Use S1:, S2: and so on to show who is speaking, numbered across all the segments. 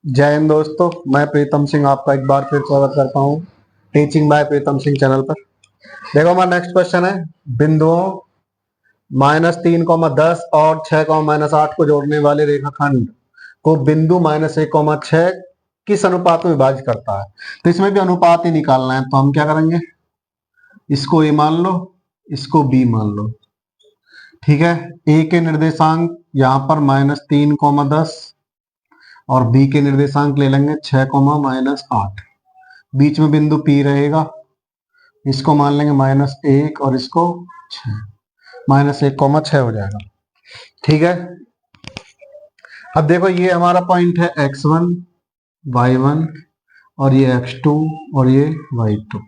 S1: जय हिंद दोस्तों, मैं प्रीतम सिंह आपका एक बार फिर स्वागत करता हूँ teaching bye Pritam Singh channel पर। देखो हमारा नेक्स्ट क्वेश्चन है, बिंदुओं -3, 10 और 6, -8 को जोड़ने वाले रेखाखंड को बिंदु -1, 6 किस अनुपात में विभाजित करता है। तो इसमें भी अनुपात ही निकालना है, तो हम क्या करेंगे, इसको ए मान लो, इसको बी मान लो। ठीक है, ए के निर्देशांक यहाँ पर -3, 10 और बी के निर्देशांक ले लेंगे 6, -8। बीच में बिंदु P रहेगा, इसको मान लेंगे -1 और इसको 6, -1, 6 हो जाएगा। ठीक है, अब देखो ये हमारा पॉइंट है x1, y1 और ये x2 और ये y2।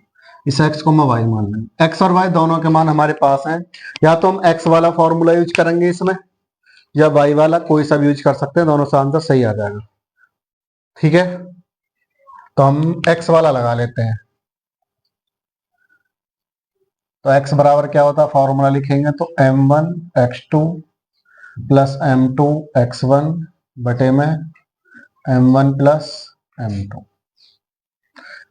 S1: इस x को y मान लेंगे। x और y दोनों के मान हमारे पास हैं, या तो हम x वाला फॉर्मूला यूज करेंगे इसमें, या y वाला, कोई सा भी यूज कर सकते हैं, दोनों से आंसर सही आ जाएगा। ठीक है, तो हम x वाला लगा लेते हैं। तो x बराबर क्या होता है, फॉर्मूला लिखेंगे तो m1 x2 plus m2 x1 बटे में m1 प्लस m2।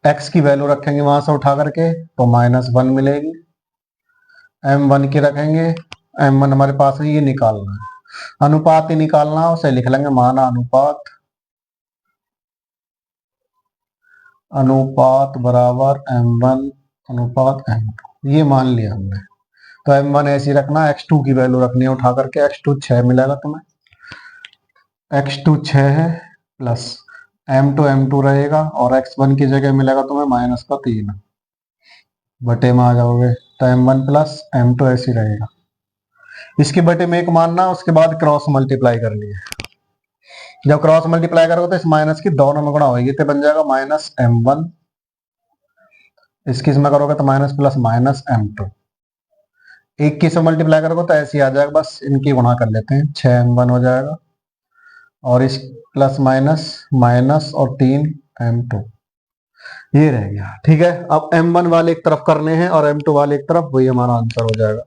S1: x की वैल्यू रखेंगे वहां से उठा करके तो -1 मिलेगी। m1 की रखेंगे, m1 हमारे पास है, ये निकालना है, अनुपात ही निकालना है, उसे लिख लेंगे माना अनुपात बराबर m1 अनुपात m2, ये मान लिया हमने। तो m1 ऐसे ही रखना, x2 की वैल्यू रखनी है उठा करके, x2 6 मिलेगा तुम्हें, x2 6 है, प्लस m2 रहेगा और x1 की जगह मिलेगा तुम्हें -3 बटे में आ जाओगे, तो m1 प्लस m2 ऐसे ही रहेगा। इसके बटे में एक मानना, उसके बाद क्रॉस मल्टीप्लाई करनी है। जब क्रॉस मल्टीप्लाई करोगे तो इस माइनस की दोनों में गुणा होगी, तो बन जाएगा -m1, इसकी इसमें करोगे तो माइनस प्लस -m2। एक की से मल्टीप्लाई करोगे तो ऐसे ही आ जाएगा, बस इनकी गुणा कर लेते हैं, 6m1 हो जाएगा और इस प्लस माइनस माइनस और 3m2, ये रह गया। ठीक है, अब m1 वाले एक तरफ करने हैं और m2 वाले एक तरफ, वही हमारा आंसर हो जाएगा।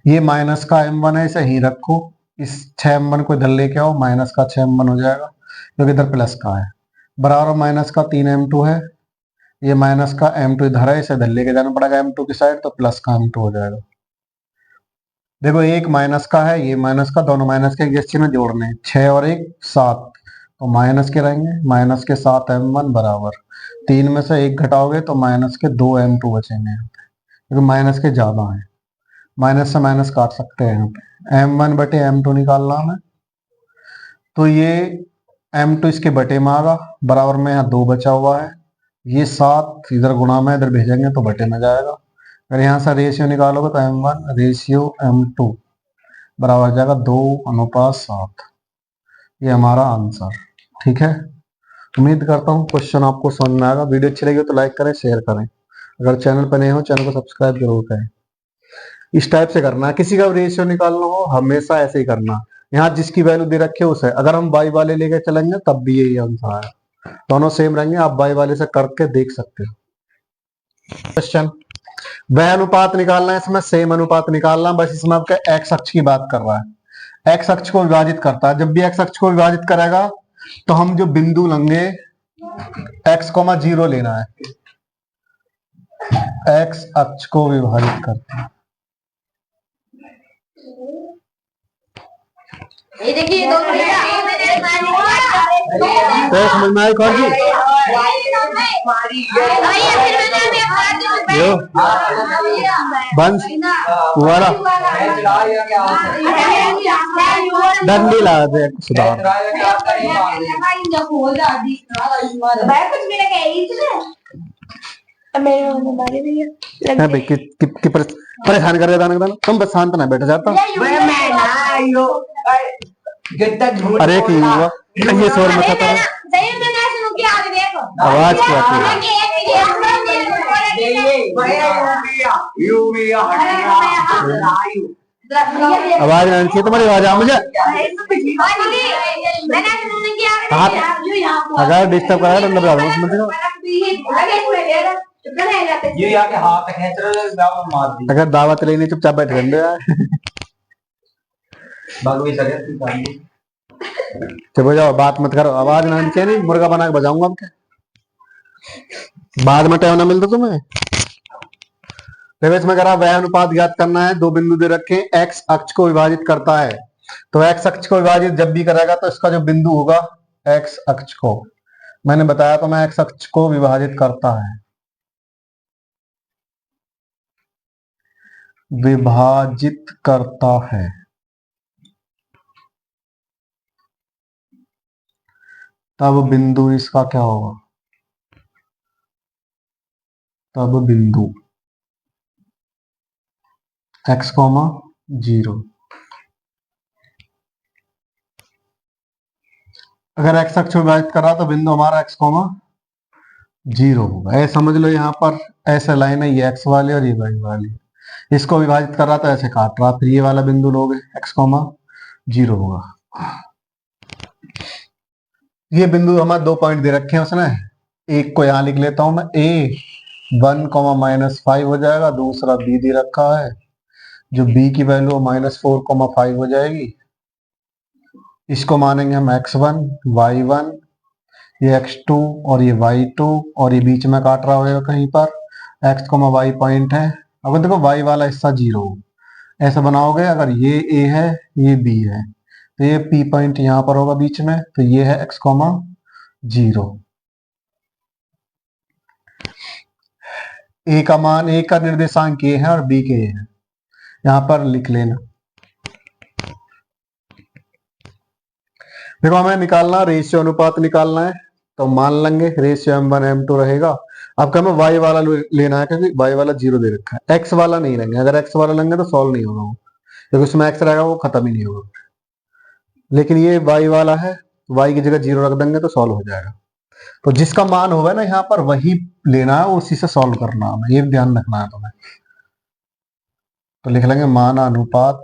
S1: ये माइनस का m1 है, इसे ही रखो, इस 6m1 को इधर लेके आओ, माइनस का 6m1 हो जाएगा, क्योंकि इधर प्लस का है, बराबर माइनस का 3m2 है, ये माइनस का m2 इधर है, इसे इधर लेके जाना पड़ेगा m2 की साइड, तो प्लस का m2 हो जाएगा। देखो एक माइनस का है, ये माइनस का, दोनों माइनस के एक में जोड़ने, 6 और 1 7, तो माइनस के रहेंगे, माइनस के 7m1 बराबर 3 में से 1 घटाओगे तो माइनस के 2m2 बचेंगे, क्योंकि माइनस के ज्यादा है, माइनस से माइनस काट सकते हैं यहाँ पे। m1 बटे m2 निकालना है, तो ये m2 इसके बटे में आगा, बराबर में यहाँ 2 बचा हुआ है, ये 7 इधर गुणा में इधर भेजेंगे तो बटे में जाएगा। अगर यहाँ से रेशियो निकालोगे तो m1 रेशियो m2 बराबर हो जाएगा 2:7, ये हमारा आंसर। ठीक है, उम्मीद करता हूँ क्वेश्चन आपको समझ में आएगा। वीडियो अच्छी लगी तो लाइक करें, शेयर करें, अगर चैनल पर नए हो चैनल को सब्सक्राइब जरूर करें। इस टाइप से करना है, किसी का रेशियो निकालना हो हमेशा ऐसे ही करना, यहाँ जिसकी वैल्यू दे रखी है उसे, अगर हम y वाले लेके चलेंगे तब भी यही आंसर आएगा, दोनों सेम रहेंगे, आप y वाले से करके देख सकते हो। क्वेश्चन, वह अनुपात निकालना है, इसमें सेम अनुपात निकालना, बस इसमें आपका x अक्ष की बात कर रहा है, x अक्ष को विभाजित करता है। जब भी x अक्ष को विभाजित करेगा तो हम जो बिंदु लेंगे x, 0 लेना है, x अक्ष को विभाजित करते हैं। ये देखिए दो समझ में आए कौन जी? बंस वाला डंडी ला दे सुधार। परेशान कर रहे थे, तुम बस शांत ना बैठ जाता। अरे की हुआ ये शोर मचा था, आवाज क्या थी? आवाज नहीं चाहिए तुम्हारी, आवाज आ मुझे, अगर डिस्टर्ब करा तो अंदर डालो अगर दावत लेनी चुपचाप बैठ गए यार। चलो जाओ, बात मत करो, आवाज ना नीचे, नहीं मुर्गा बना के बजाऊंगा अब क्या, बाद में टाइम ना मिलता तुम्हें। देखो इसमें करा वह अनुपात ज्ञात करना है, दो बिंदु दे रखे, एक्स अक्ष को विभाजित करता है, तो एक्स अक्ष को विभाजित जब भी करेगा तो इसका जो बिंदु होगा एक्स अक्ष को, मैंने बताया तो मैं एक्स अक्ष को विभाजित करता है, विभाजित करता है, तब बिंदु इसका क्या होगा, तब बिंदु x, 0। अगर x अक्ष विभाजित कर रहा तो बिंदु हमारा x, 0 होगा। ऐसे समझ लो, यहाँ पर ऐसे लाइन है, ये x वाली और ये y वाली, इसको विभाजित कर रहा तो ऐसे काट रहा, फिर ये वाला बिंदु लोगे x, 0 होगा। ये बिंदु हमारे 2 पॉइंट दे रखे हैं उसने, एक को यहां लिख लेता हूं मैं, a 1, -5 हो जाएगा, दूसरा b दे रखा है, जो b की वैल्यू -4, 5 हो जाएगी, इसको मानेंगे हम x1, y1, ये x2 और ये y2, और ये बीच में काट रहा होगा कहीं पर, x, y पॉइंट है। अगर देखो y वाला हिस्सा 0, ऐसा बनाओगे, अगर ये a है ये b है, तो ये p पॉइंट यहां पर होगा बीच में, तो ये है x, 0। a का मान, a का निर्देशांक a है और b के है, यहां पर लिख लेना। देखो हमें निकालना, रेशियो अनुपात निकालना है, तो मान लेंगे रेशियो m1 m2 रहेगा। अब हमें y वाला लेना है, क्योंकि y वाला 0 दे रखा है, x वाला नहीं लेंगे, अगर x वाला लेंगे तो सॉल्व नहीं होगा वो, क्योंकि उसमें x रहेगा वो खत्म ही नहीं होगा, लेकिन ये y वाला है, y की जगह 0 रख देंगे तो सॉल्व हो जाएगा। तो जिसका मान होगा ना यहाँ पर वही लेना है, उसी से सॉल्व करना है, ये ध्यान रखना है तुम्हें। तो लिख लेंगे मान अनुपात,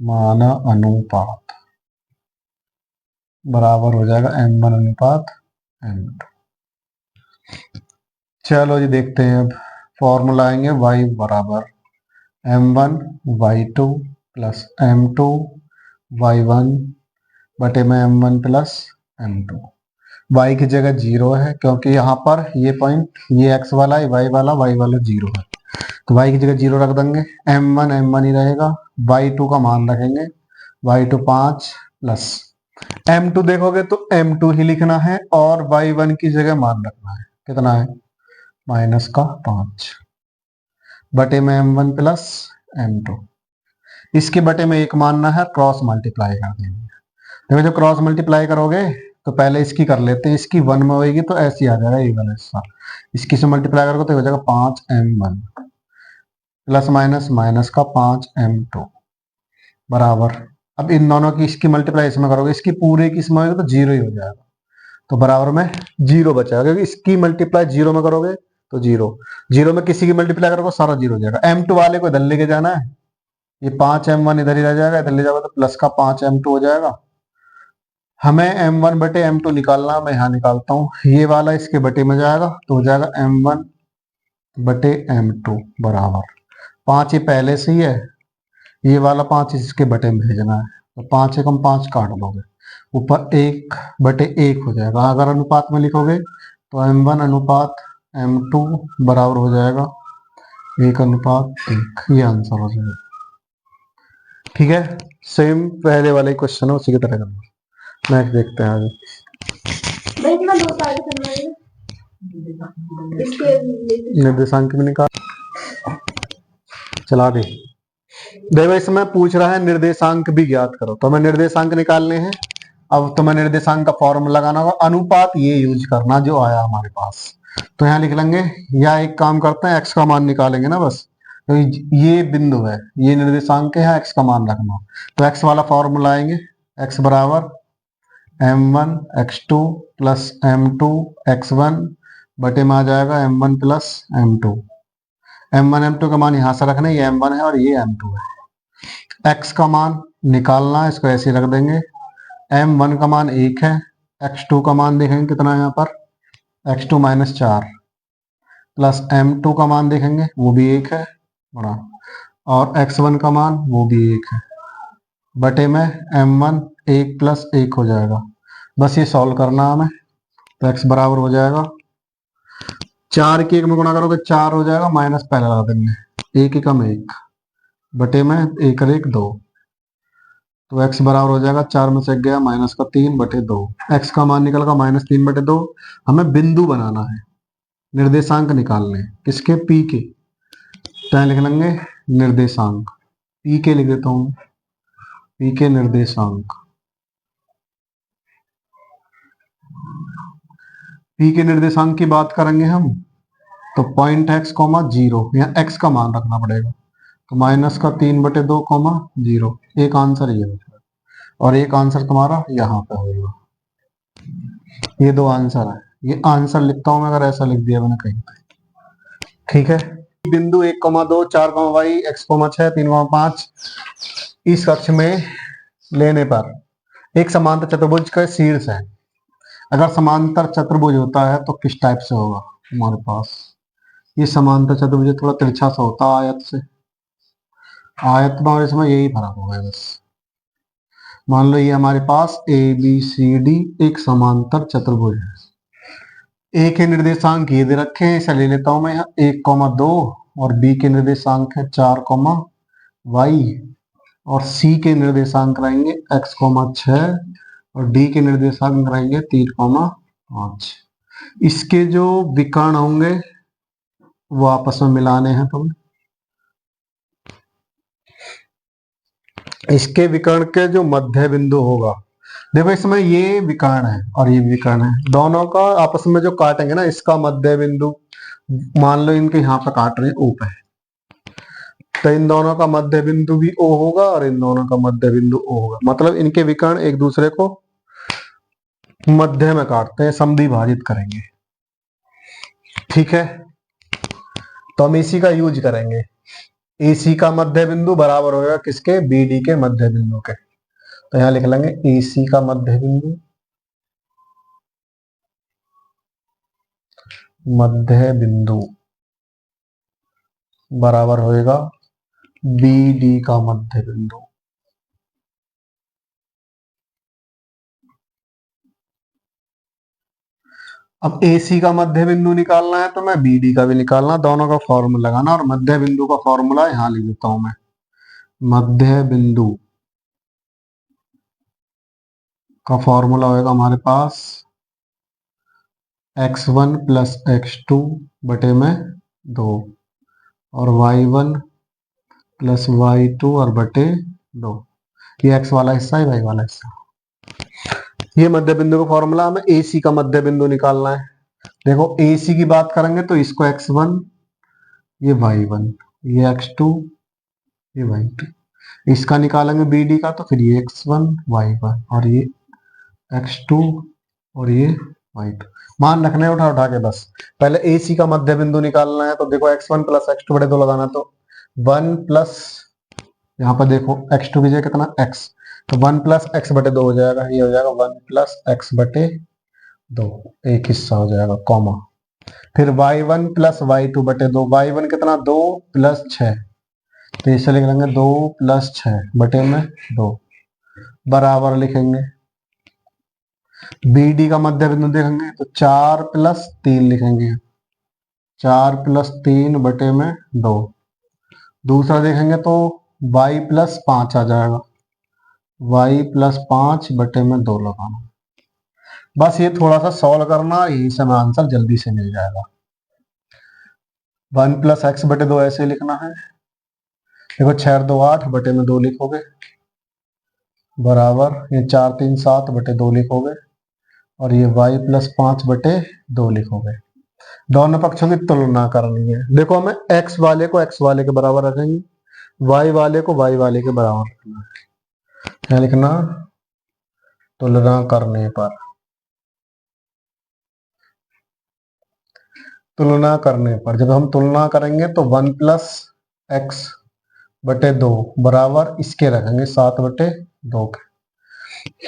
S1: मान अनुपात बराबर हो जाएगा m1 अनुपात m2। चलो जी देखते हैं, अब फॉर्मूला आएंगे, y बराबर m1 y2 plus m2 y1 बटे में m1 प्लस m2। y की जगह 0 है, क्योंकि यहाँ पर ये पॉइंट, ये x वाला है, y वाला 0 है, तो y की जगह 0 रख देंगे, m1 m1 ही रहेगा, y2 का मान रखेंगे, y2 5 प्लस m2 देखोगे तो m2 ही लिखना है, और y1 की जगह मान रखना है, कितना है -5 बटे में m1 प्लस m2। इसके बटे में एक मानना है, क्रॉस मल्टीप्लाई कर देंगे। देखो जब क्रॉस मल्टीप्लाई करोगे तो पहले इसकी कर लेते हैं, इसकी 1 में होगी तो ऐसे आ जाएगा ये वाला हिस्सा, इसकी से मल्टीप्लाई करोगे तो हो जाएगा 5m1 प्लस माइनस का 5m2 बराबर, अब इन दोनों की इसकी मल्टीप्लाई इसमें करोगे, इसकी पूरे की इसमें होगी तो 0 ही हो जाएगा, तो बराबर में 0 बचेगा, क्योंकि इसकी मल्टीप्लाई 0 में करोगे तो 0 में किसी की मल्टीप्लाई करोगे सारा 0 हो जाएगा। m2 वाले को इधर लेके जाना है, ये 5m1 इधर ही रह जाएगा, इधर ले जाओगे तो प्लस का 5m2 हो जाएगा। हमें m1 बटे m2 निकालना, मैं यहाँ निकालता हूँ, ये वाला इसके बटे में जाएगा तो हो जाएगा m1 बटे m2 बराबर 5, ये पहले से ही है, ये वाला 5 इसके बटे में भेजना है, तो 5 एकम 5 काट दोगे, ऊपर 1 बटे 1 हो जाएगा। अगर अनुपात में लिखोगे तो m1 अनुपात m2 बराबर हो जाएगा 1 अनुपात 1, ये आंसर हो जाएगा। ठीक है, सेम पहले वाले क्वेश्चन है उसी की तरह करना। नेक्स्ट देखते हैं आगे। निर्देशांक भी निकाल, चला दे। देखो इसमें पूछ रहा है निर्देशांक भी ज्ञात करो, तो हमें निर्देशांक निकालने हैं। अब तुम्हें निर्देशांक का फॉर्मूला लगाना होगा, अनुपात ये यूज करना जो आया हमारे पास, तो यहाँ लिख लेंगे, या एक काम करते हैं x का मान निकालेंगे ना बस, तो ये बिंदु है, ये निर्देशांक है, x का मान रखना, तो x वाला फॉर्मूला आएंगे, x बराबर m1 x2 plus m2 x1 बटे में आ जाएगा m1 plus m2। m1 m2 का मान यहां से रखना है, ये m1 है और ये m2 है। x का मान निकालना है, इसको ऐसे रख देंगे, m1 का मान 1 है, x2 का मान देखेंगे कितना है यहाँ पर, x2 -4 प्लस m2 का मान देखेंगे वो भी 1 है बड़ा, और x1 का मान वो भी 1 है, बटे में m1 1 प्लस 1 हो जाएगा। बस ये सॉल्व करना हमें। तो x बराबर हो जाएगा 4 की 1 में गुणा करोगे 4 हो जाएगा, माइनस पहले लगा देंगे, 1 एकम 1 बटे में 1 और 1 2। तो x बराबर हो जाएगा 4 में से 1 गया, माइनस का 3 बटे 2। x का मान निकल का -3 बटे 2। हमें बिंदु बनाना है, निर्देशांक निकालने हैं। किसके? p के। तो लिख लेंगे निर्देशांक, p के लिख देता हूं, p के निर्देशांक। p के निर्देशांक की बात करेंगे हम, तो पॉइंट x, 0, यहाँ x का मान रखना पड़ेगा। तो माइनस का 3 बटे 2, 0। एक आंसर ये होगा और एक आंसर तुम्हारा यहाँ पे होगा। ये दो आंसर है। ये आंसर लिखता हूं मैं, अगर ऐसा लिख दिया मैंने कहीं पे, ठीक है। बिंदु 1,2, 4, y, x, 6, 3, 5 इस कक्ष में लेने पर एक समांतर चतुर्भुज का शीर्ष है। अगर समांतर चतुर्भुज होता है तो किस टाइप से होगा हमारे पास? ये समांतर चतुर्भुज थोड़ा तिरछा सा होता है आयत से। आयत में इसमें यही फर्क होगा बस। मान लो ये हमारे पास ABCD एक समांतर चतुर्भुज है। A के निर्देशांक ये दे रखे हैं, इसे ले लेता हूं मैं यहाँ 1,2 और B के निर्देशांक है 4, y और C के निर्देशांक रहेंगे x, 6 और D के निर्देशांक रहेंगे 3, 5। इसके जो विकर्ण होंगे वो आपस में मिलाने हैं तुम्हें। इसके विकर्ण के जो मध्य बिंदु होगा, देखो इसमें ये विकर्ण है और ये विकर्ण है, दोनों का आपस में जो काटेंगे ना, इसका मध्य बिंदु मान लो इनके यहाँ पे काट रहे हैं O पे, तो इन दोनों का मध्य बिंदु भी O होगा और इन दोनों का मध्य बिंदु O होगा। मतलब इनके विकर्ण एक दूसरे को मध्य में काटते हैं, समद्वि भाजित करेंगे, ठीक है। तो हम इसी का यूज करेंगे। AC का मध्य बिंदु बराबर होगा किसके? BD के मध्य बिंदु के। तो यहां लिख लेंगे AC का मध्य बिंदु, मध्य बिंदु बराबर होएगा BD का मध्य बिंदु। अब AC का मध्य बिंदु निकालना है तो मैं BD का भी निकालना, दोनों का फॉर्मूला लगाना, और मध्य बिंदु का फॉर्मूला यहां लिख देता हूं मैं। मध्य बिंदु का फॉर्मूला होगा हमारे पास x1 प्लस x2 बटे में 2 और y1 प्लस y2 और बटे 2। ये x वाला हिस्सा है, y वाला हिस्सा। ये मध्य बिंदु का फॉर्मूला, हमें AC का मध्य बिंदु निकालना है। देखो AC की बात करेंगे तो इसको x1, ये y1, ये x2, ये y2। इसका निकालेंगे BD का तो फिर ये x1, y1 और ये x2 और ये y2। मान रखने उठा उठा के बस। पहले AC का मध्य बिंदु निकालना है तो देखो x1 प्लस x2 बटे 2 लगाना, तो 1 प्लस, यहाँ पर देखो x2 की जगह कितना x, तो 1 प्लस x बटे 2 हो जाएगा। ये हो जाएगा 1 प्लस x बटे 2, एक हिस्सा हो जाएगा, कॉमा। फिर y1 प्लस y2 बटे 2, y1 कितना 2 प्लस 6, तो इसे लिख लेंगे 2 प्लस 6 बटे में 2 बराबर लिखेंगे। BD का मध्य बिंदु देखेंगे तो 4 प्लस 3 लिखेंगे, 4 प्लस 3 बटे में 2। दूसरा देखेंगे तो y प्लस 5 आ जाएगा, y प्लस 5 बटे में 2 लगाना। बस ये थोड़ा सा सॉल्व करना, यही से हमें आंसर जल्दी से मिल जाएगा। 1 प्लस एक्स बटे 2 ऐसे लिखना है। देखो 6 2 8 बटे में 2 लिखोगे बराबर, ये 4 3 7 बटे 2 लिखोगे और ये y प्लस 5 बटे 2 लिखोगे। दोनों पक्षों की तुलना करनी है। देखो हमें x वाले को x वाले के बराबर रखेंगे, y वाले को y वाले के बराबर रखना है। क्या लिखना? तुलना करने पर, तुलना करने पर जब हम तुलना करेंगे तो 1 प्लस एक्स बटे 2 बराबर इसके रखेंगे 7 बटे 2 के।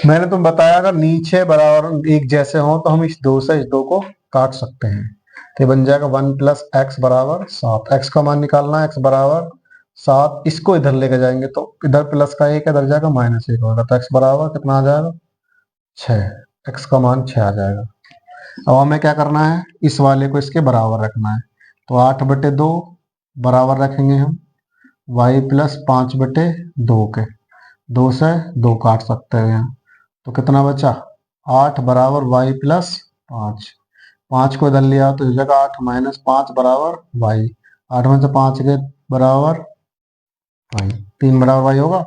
S1: मैंने तुम बताया अगर नीचे बराबर एक जैसे हो तो हम इस 2 से इस 2 को काट सकते हैं, तो बन जाएगा 1 प्लस एक्स बराबर 7। एक्स का मान निकालना है, एक्स बराबर 7, इसको इधर लेके जाएंगे तो इधर प्लस का 1 इधर जाएगा -1 होगा, तो x बराबर कितना आ जाएगा 6, x का मान 6 आ जाएगा। अब हमें क्या करना है, इस वाले को इसके बराबर रखना है, तो 8/2 बराबर रखेंगे हम y प्लस 5/2 के, 2 से 2 काट सकते हैं यहाँ, तो कितना बचा 8 बराबर y प्लस 5, 5 को इधर लिया तो इस जगह 8 माइनस 5 बराबर y, 8 में से 5 के बराबर y, 3 बराबर y होगा।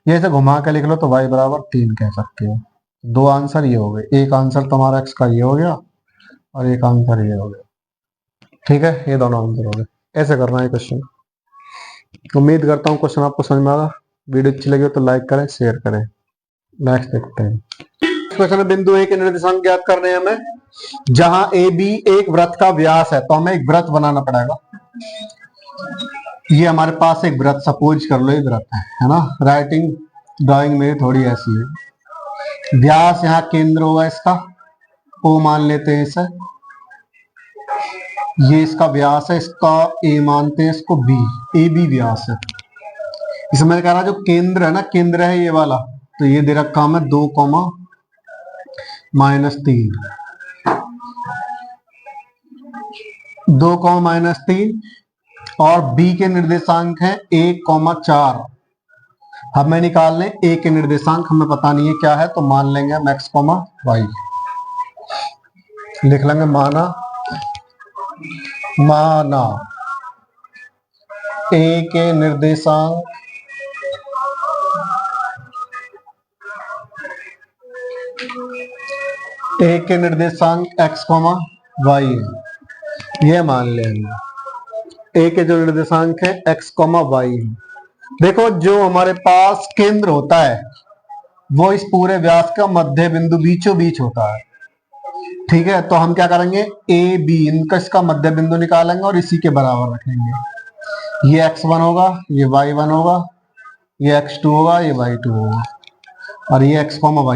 S1: ये इसे घुमा के लिख लो तो y बराबर 3 कह सकते हो। दो आंसर ये हो गए, एक आंसर तुम्हारा x का ये हो गया और एक आंसर ये हो गया। ठीक है, ये दोनों आंसर हो गए। ऐसे करना है क्वेश्चन। उम्मीद करता हूँ क्वेश्चन आपको समझ में आ रहा। वीडियो अच्छी लगी हो तो लाइक करें, शेयर करें। नेक्स्ट देखते हैं। क्वेश्चन में बिंदु ए के निर्देशांक ज्ञात करने हैं हमें, जहां ए बी एक वृत्त का व्यास है, तो हमें एक वृत्त बनाना पड़ेगा। ये हमारे पास एक वृत्त, सपोज कर लो ये वृत्त है ना। राइटिंग ड्राइंग में थोड़ी ऐसी है। व्यास यहाँ केंद्र होगा इसका, ओ मान लेते हैं इसे, ये इसका व्यास है, इसका ए मानते हैं, इसको बी, ए बी व्यास है। इसमें कह रहा जो केंद्र है ना, केंद्र है ये वाला, तो ये दे रखा हमें 2, -3, 2, -3 और b के निर्देशांक हैं 1, 4। हमें निकालने a के निर्देशांक, हमें पता नहीं है क्या है, तो मान लेंगे हम x, y, लिख लेंगे माना a के निर्देशांक x, y है, ये मान लेंगे। a के जो निर्देशांक है x, y है। देखो जो हमारे पास केंद्र होता है वो इस पूरे व्यास का मध्य बिंदु बीचों बीच होता है। ठीक है, तो हम क्या करेंगे, ए बी इनका इसका मध्य बिंदु निकालेंगे और इसी के बराबर रखेंगे। ये x1 होगा, ये y1 होगा, ये x2 होगा, ये y2 होगा और ये x, y होगा।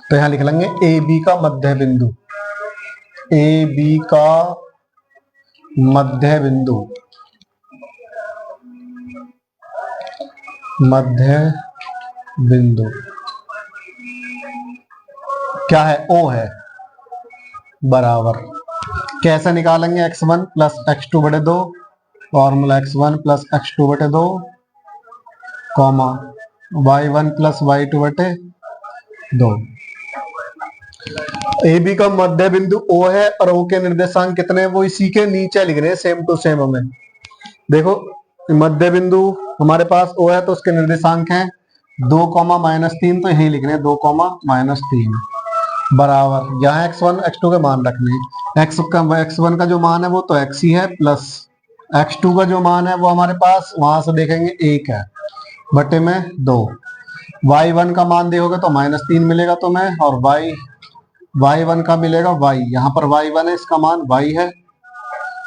S1: तो यहां लिख लेंगे ए बी का मध्य बिंदु, ए बी का मध्य बिंदु, मध्य बिंदु क्या है, O है, बराबर कैसे निकालेंगे, x1 plus x2/2, formula x1 plus x2/2, y1 plus y2/2। A B का मध्य बिंदु O है और O के निर्देशांक कितने हैं, वो इसी के नीचे लिख रहे हैं, सेम टू सेम। हमें देखो मध्य बिंदु हमारे पास O है तो उसके निर्देशांक हैं 2, -3, तो यही लिख रहे हैं 2, -3 बराबर, यहाँ x1 x2 के मान रखने हैं। x1 का जो मान है वो तो x ही है, प्लस x2 का जो मान है वो हमारे पास वहां से देखेंगे 1 है, बटे में 2। y1 का मान देखोगे तो -3 मिलेगा तुम्हें, और y1 का मिलेगा y, यहाँ पर y1 है, इसका मान y है,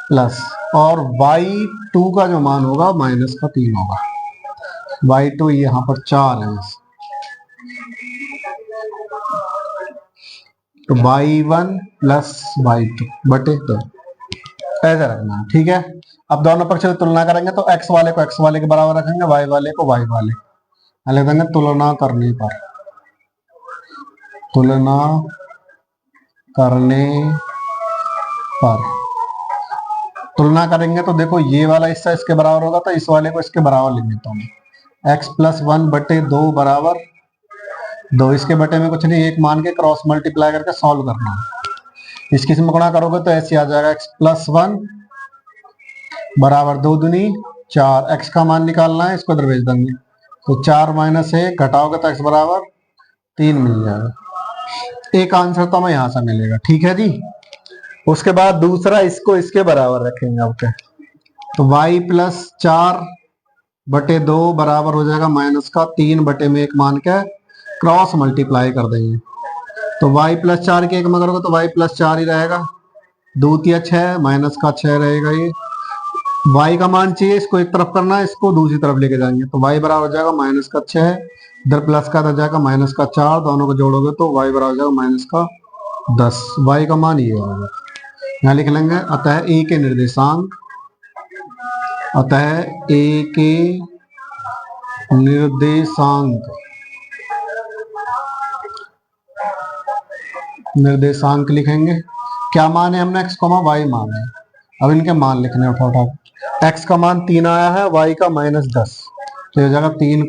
S1: प्लस और y2 का जो मान होगा -3 होगा, y2 यहाँ पर 4 है, तो y1 प्लस y2 बटे 2 ऐसे रखना है। ठीक है, अब दोनों पक्ष की तुलना करेंगे तो x वाले को x वाले के बराबर रखेंगे, y वाले को y वाले, लिख देंगे तुलना करने पर, तुलना करने पर तुलना करेंगे तो देखो ये वाला हिस्सा इसके बराबर होगा, तो इस वाले को इसके बराबर लिख देता हूँ, x प्लस 1/2 बराबर 2, इसके बटे में कुछ नहीं, एक मान के क्रॉस मल्टीप्लाई करके सॉल्व करना है। इसकी में गुणा करोगे तो ऐसे आ जाएगा, x प्लस 1 बराबर 2 दूनी 4, x का मान निकालना है, इसको इधर भेज देंगे, तो 4 - 1 घटाओगे तो x बराबर 3 मिल जाएगा। एक आंसर तो हमें यहां से मिलेगा। ठीक है जी, उसके बाद दूसरा इसको इसके बराबर रखेंगे। अब क्या, तो y प्लस 4/2 बराबर हो जाएगा -3/1 मान के क्रॉस मल्टीप्लाई कर देंगे, तो y प्लस 4 के एक में करोगे तो y प्लस 4 ही रहेगा, 2 × 6 -6 रहेगा। ये y का मान चाहिए, इसको एक तरफ करना है, इसको दूसरी तरफ लेके जाएंगे, तो y बराबर हो जाएगा -6, इधर प्लस का इधर जाएगा -4, दोनों को जोड़ोगे तो y बराबर हो जाएगा -10। y का मान ये होगा, यहाँ लिख लेंगे, अतः a के निर्देशांक अतः ए के निर्देशांक लिखेंगे। क्या मान है, हमने x, y मान है। अब इनके मान लिखने उठा उठा। x का मान 3 आया है, y का -10, तो ये हो जाएगा 3,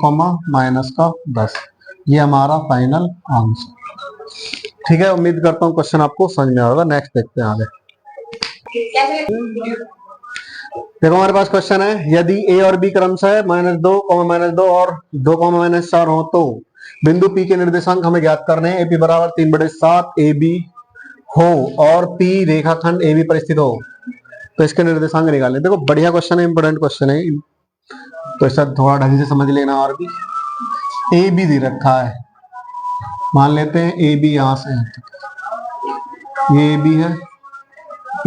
S1: -10। ये हमारा फाइनल आंसर। ठीक है, उम्मीद करता हूँ क्वेश्चन आपको समझ में आएगा। नेक्स्ट देखते हैं आगे। देखो हमारे पास क्वेश्चन है, यदि a और b क्रमशः -2, -2 और 2, -4 हो तो बिंदु P के निर्देशांक हमें ज्ञात करने हैं। AP बराबर 3/7 AB हो और P रेखाखंड AB पर स्थित हो तो इसके निर्देशांक निकालें। देखो बढ़िया क्वेश्चन है, इंपोर्टेंट क्वेश्चन है, तो इसका थोड़ा ढंग से समझ लेना। और भी AB दे रखा है, मान लेते हैं AB यहां से ये AB है,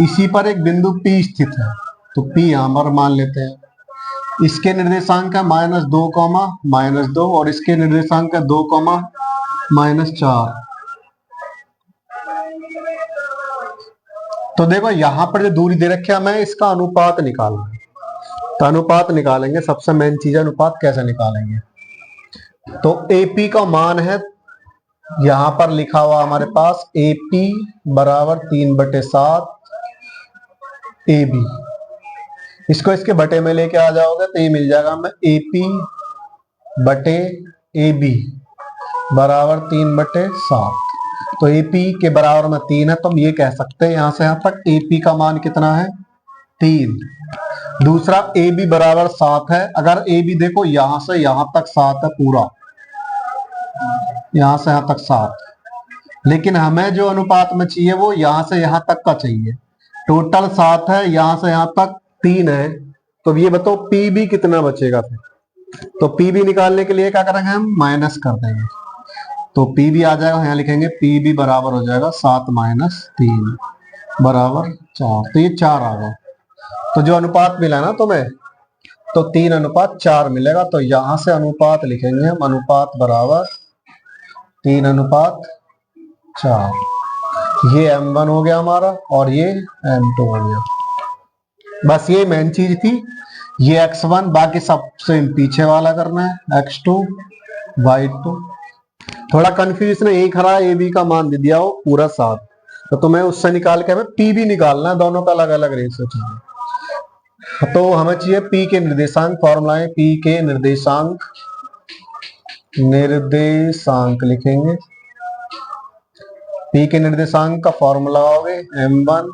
S1: इसी पर एक बिंदु P स्थित है, तो P यहां पर मान लेते हैं। इसके निर्देशांक है -2, -2 और इसके निर्देशांक है 2, -4। तो देखो यहां पर जो दूरी दे रखी है, हमें इसका अनुपात निकालना है। तो अनुपात निकालेंगे, सबसे मेन चीज है अनुपात कैसे निकालेंगे। तो AP का मान है, यहां पर लिखा हुआ हमारे पास AP बराबर 3/7 AB। इसको इसके बटे में लेके आ जाओगे तो ये मिल जाएगा हमें AP बटे AB बराबर 3/7। तो AP के बराबर में 3 है, तो हम ये कह सकते हैं यहां से यहां तक AP का मान कितना है, 3। दूसरा AB बराबर 7 है। अगर AB देखो यहां से यहां तक 7 है पूरा, यहां से यहां तक 7, लेकिन हमें जो अनुपात में चाहिए वो यहां से यहां तक का चाहिए। टोटल 7 है, यहां से यहां तक 3 है, तो ये बताओ PB कितना बचेगा फिर। तो PB निकालने के लिए क्या करेंगे, हम माइनस कर देंगे, तो PB आ जाएगा, यहाँ लिखेंगे PB बराबर हो जाएगा 7 - 3 बराबर 4। तो ये 4 आ गया। तो जो अनुपात मिला ना तुम्हें, तो 3:4 मिलेगा। तो यहां से अनुपात लिखेंगे हम, अनुपात बराबर 3:4। ये M1 हो गया हमारा और ये M2 हो गया। बस ये मेन चीज थी, ये x1, बाकी सबसे पीछे वाला करना है x2, y2। थोड़ा कंफ्यूजन यही खड़ा है, AB का मान दे दिया हो पूरा 7, तो तुम्हें उससे निकाल के हमें PB निकालना है, दोनों का अलग अलग रेशियो चाहिए। तो हमें चाहिए P के निर्देशांक, फॉर्मूला है P के निर्देशांक लिखेंगे। P के निर्देशांक का फॉर्मूला लगाओगे M1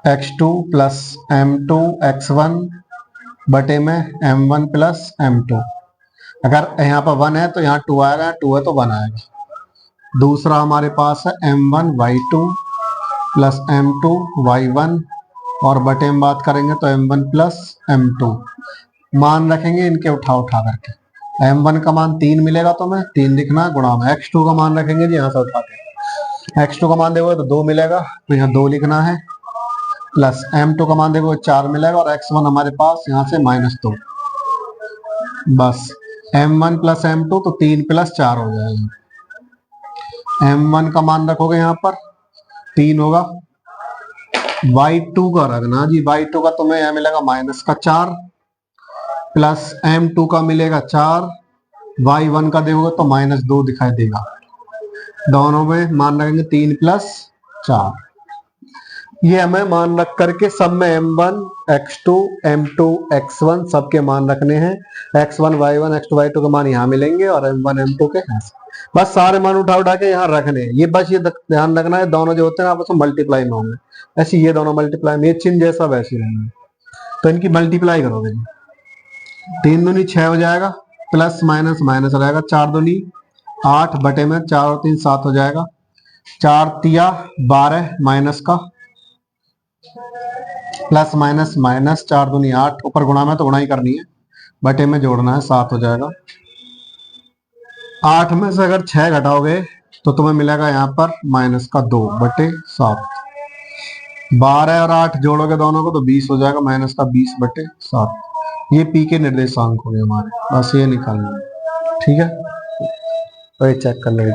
S1: x2 plus M2 x1 बटे में M1 प्लस M2। अगर यहाँ पर 1 है तो यहाँ 2 आएगा, 2 है तो 1 आएगा। दूसरा हमारे पास है M1 y2 plus M2 y1 और बटे में बात करेंगे तो M1 प्लस M2। मान रखेंगे इनके उठा करके। M1 का मान 3 मिलेगा, तो मैं 3 लिखना गुणा में x2 का मान रखेंगे जी यहाँ से उठा के। x2 का मान देखोगे तो 2 मिलेगा, तो यहाँ 2 लिखना है, प्लस M2 का मान देखोगे 4 मिलेगा और x1 हमारे पास यहाँ से -2। बस M1 प्लस M2 तो 3 + 4 हो जाएगा। M1 का मान रखोगे यहाँ पर 3 होगा, y2 का रखना जी, y2 का तुम्हें यहाँ मिलेगा -4 प्लस M2 का मिलेगा 4, y1 का देखोगे तो -2 दिखाई देगा। दोनों में मान रखेंगे 3 + 4। ये हमें मान रख करके सब में M1 x2 M2 x1 सबके मान रखने हैं। x1 y1 x2 y2 के मान यहाँ मिलेंगे और M1 M2 के बस सारे मान उठा के यहाँ रखने हैं। ये बस ये ध्यान रखना है, दोनों जो होते हैं आपस में मल्टीप्लाई में होंगे। ऐसे ये दोनों मल्टीप्लाई में, ये चिन्ह जैसा वैसे रहेंगे, तो इनकी मल्टीप्लाई करोगे। 3 दूनी 6 हो जाएगा, प्लस माइनस माइनस रहेगा, 4 दूनी 8 बटे में 4 और 3 7 हो जाएगा, 4 तिया 12 माइनस का प्लस माइनस माइनस, 4 दूनी 8, ऊपर गुणा में तो गुणा ही करनी है, बटे में जोड़ना है, 7 हो जाएगा। 8 में से अगर 6 घटाओगे तो तुम्हें मिलेगा यहाँ पर -2 बटे 7। 12 और 8 जोड़ोगे दोनों को तो 20 हो जाएगा, -20 बटे 7। ये P के निर्देशांक हो गए हमारे, बस ये निकालना है। ठीक है, तो ये चेक कर लेंगे।